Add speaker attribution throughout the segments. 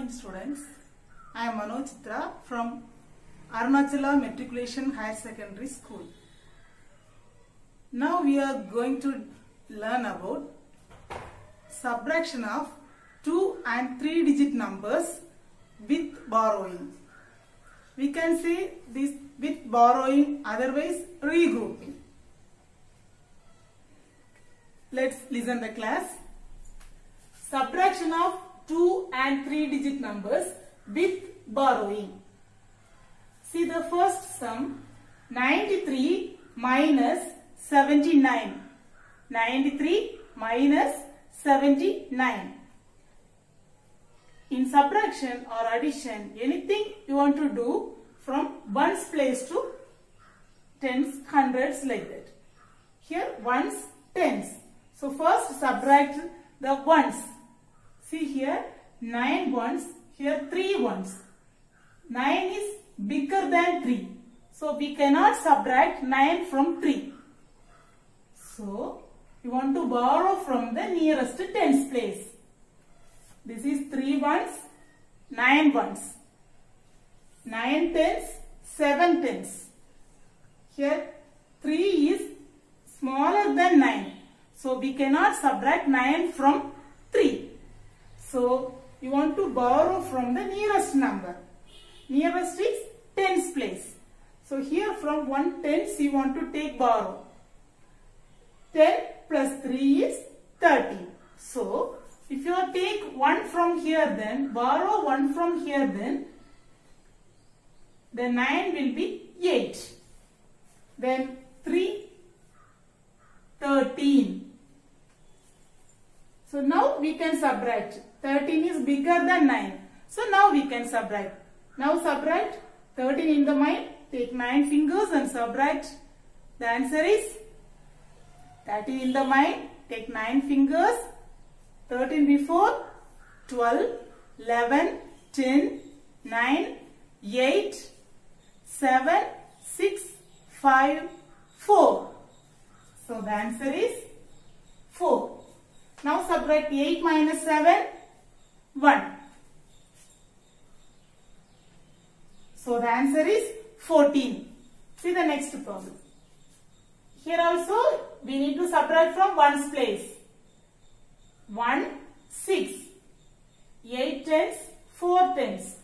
Speaker 1: morning students. I am Manoj Chitra from Arunachala Matriculation Higher Secondary School. Now we are going to learn about subtraction of 2 and 3 digit numbers with borrowing. We can say this with borrowing, otherwise regrouping. Let's listen the class. Subtraction of 2 and 3 digit numbers with borrowing. See the first sum, 93 minus 79. 93 minus 79. In subtraction or addition, anything you want to do from ones place to tens, hundreds, like that. Here ones, tens. So first subtract the ones. See here 9 ones, here 3 ones. 9 is bigger than 3. So we cannot subtract 9 from 3. So you want to borrow from the nearest tens place. This is 3 ones, 9 ones. 9 tens, 7 tens. Here 3 is smaller than 9. So we cannot subtract 9 from 3. So you want to borrow from the nearest number. Nearest is tens place. So here from 1 tens you want to take borrow. 10 plus 3 is 30. So if you take 1 from here, then borrow 1 from here, then the 9 will be 8. Then 3, 13. So now we can subtract. 13 is bigger than 9. So now we can subtract. Now subtract 13 in the mind. Take 9 fingers and subtract. The answer is 13 in the mind. Take 9 fingers. 13 before 12, 11, 10, 9, 8, 7, 6, 5, 4. So the answer is 4. Now subtract 8 minus 7, 1. So the answer is 14. See the next problem. Here also we need to subtract from ones place. 1, 6, 8 tens, 4 tens.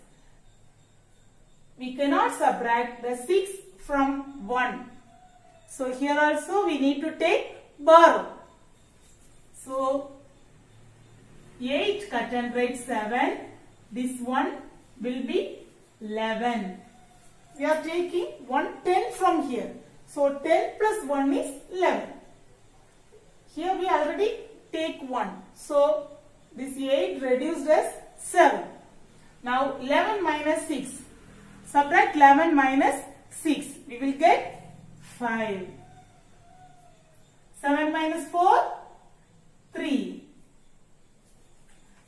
Speaker 1: We cannot subtract the 6 from 1. So here also we need to take borrow. So 8 cut and write 7. This one will be 11. We are taking 10 from here. So 10 plus 1 is 11. Here we already take 1. So this 8 reduced as 7. Now 11 minus 6. Subtract 11 minus 6. We will get 5. 7 minus 4. 3.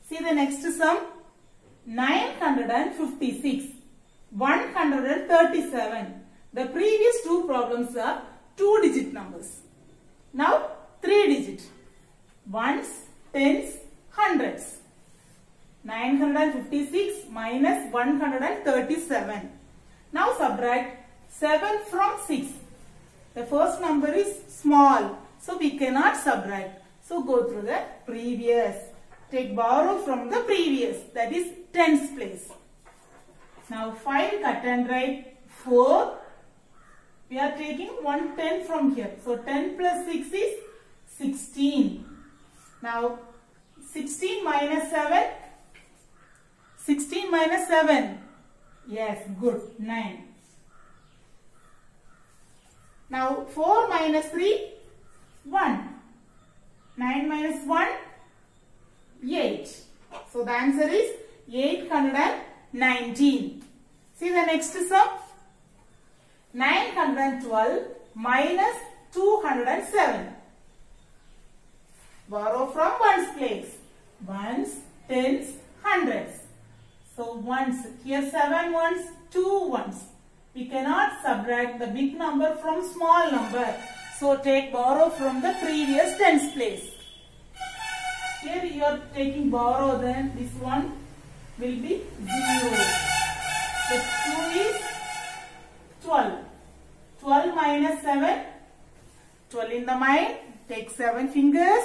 Speaker 1: See the next sum. 956. 137. The previous two problems are 2 digit numbers. Now 3 digit. Ones, tens, hundreds. 956 minus 137. Now subtract 7 from 6. The first number is small. So we cannot subtract. So go through the previous. Take borrow from the previous. That is tens place. Now 5 cut and write 4. We are taking 10 from here. So 10 plus 6 is 16. Now 16 minus 7. 16 minus 7. Yes, good. 9. Now 4 minus 3. 1. 9 minus 1. 8. So the answer is 819. See the next sum. 912 minus 207. Borrow from ones place. Ones, tens, hundreds. So ones. Here 7 ones, 2 ones. We cannot subtract the big number from small number. So take borrow from the previous tens place. Here you are taking borrow, then this one will be 0. The 2 is 12. 12 minus 7. 12 in the mind. Take 7 fingers.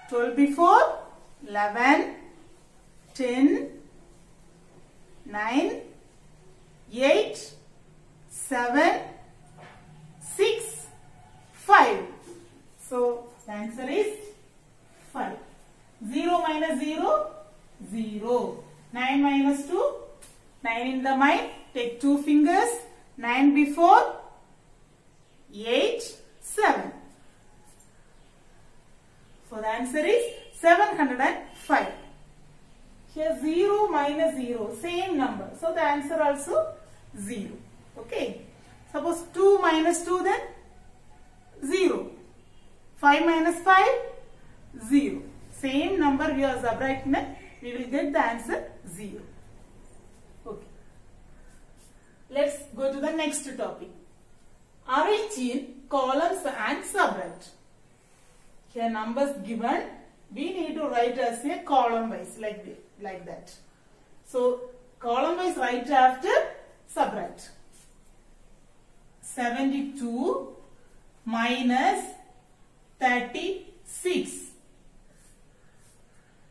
Speaker 1: 12 before. 11. 10. 9. 8. 7. 6. 5. So, the answer is 5. 0 minus 0. 0. 9 minus 2. 9 in the mind. Take 2 fingers. 9 before. 8. 7. So the answer is 705. Here 0 minus 0. Same number. So the answer also 0. Okay. Suppose 2 minus 2 then 0. 5 minus 5. 0. Same number we are subtracting, then we will get the answer 0. Okay. Let's go to the next topic. Arrange in columns and subtract. Here numbers given, we need to write as a column wise like that. So column wise write after subtract. 72 minus 36.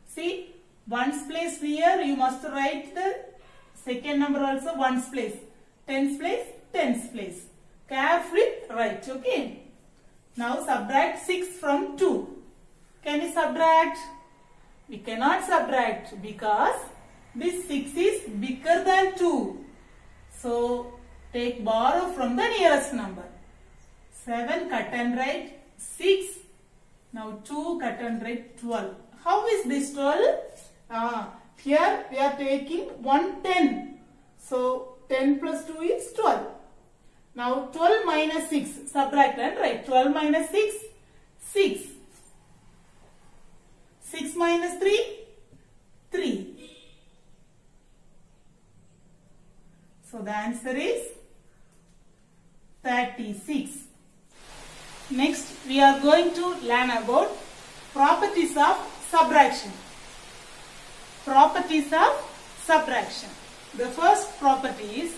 Speaker 1: See, ones place here you must write the second number also ones place. Tens place, tens place. Carefully write, okay. Now subtract 6 from 2. Can you subtract? We cannot subtract because this 6 is bigger than 2. So take borrow from the nearest number. 7 cut and write 6. Now 2 cut and write 12. How is this 12? Here we are taking 110. So 10 plus 2 is 12. Now 12 minus 6. Subtract and write. 12 minus 6. 6. 6 minus 3. 3. So the answer is 36. Next we are going to learn about properties of subtraction. Properties of subtraction. The first property is,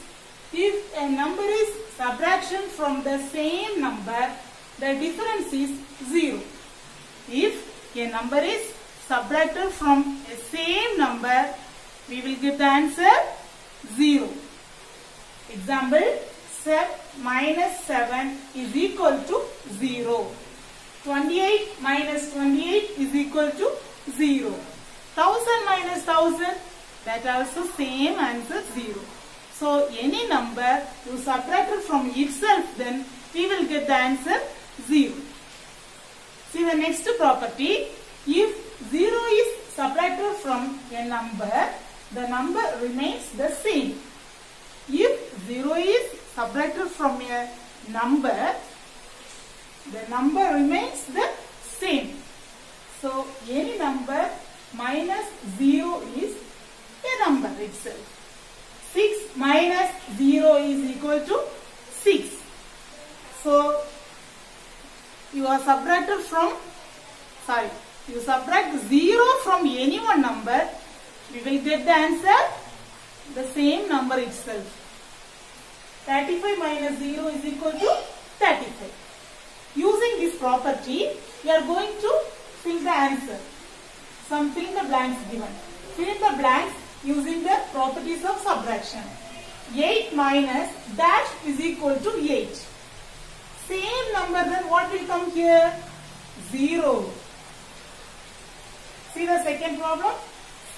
Speaker 1: if a number is subtraction from the same number, the difference is 0. If a number is subtracted from a same number, we will get the answer 0. Example, 7 minus 7 is equal to 0. 28 minus 28 is equal to 0. 1000 minus 1000, that also same answer 0. So any number you subtract from itself, then we will get the answer 0. See the next property. If 0 is subtracted from a number, the number remains the same. If 0 is subtracted from a number, the number remains the same. So any number minus 0 is a number itself. 6 minus 0 is equal to 6. So you are subtracted from, you subtract 0 from any one number, we will get the answer the same number itself. 35 minus 0 is equal to 35. Using this property, we are going to fill the answer. Fill in the blanks given. Fill in the blanks using the properties of subtraction. 8 minus dash is equal to 8. Same number, then what will come here? 0. See the second problem.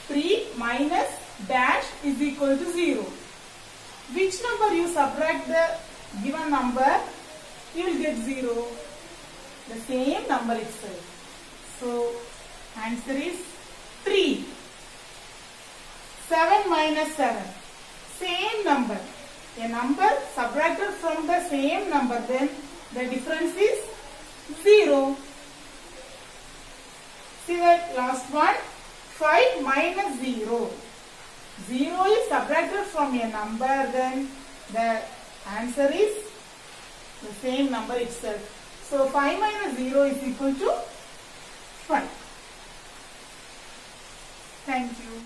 Speaker 1: 3 minus dash is equal to 0. Which number you subtract the given number, you will get 0. The same number itself. So answer is 3. 7 minus 7. Same number. A number subtracted from the same number, then the difference is 0. See the last one. 5 minus 0. 0 is subtracted from a number, then the answer is the same number itself. So 5 minus 0 is equal to 5. Thank you.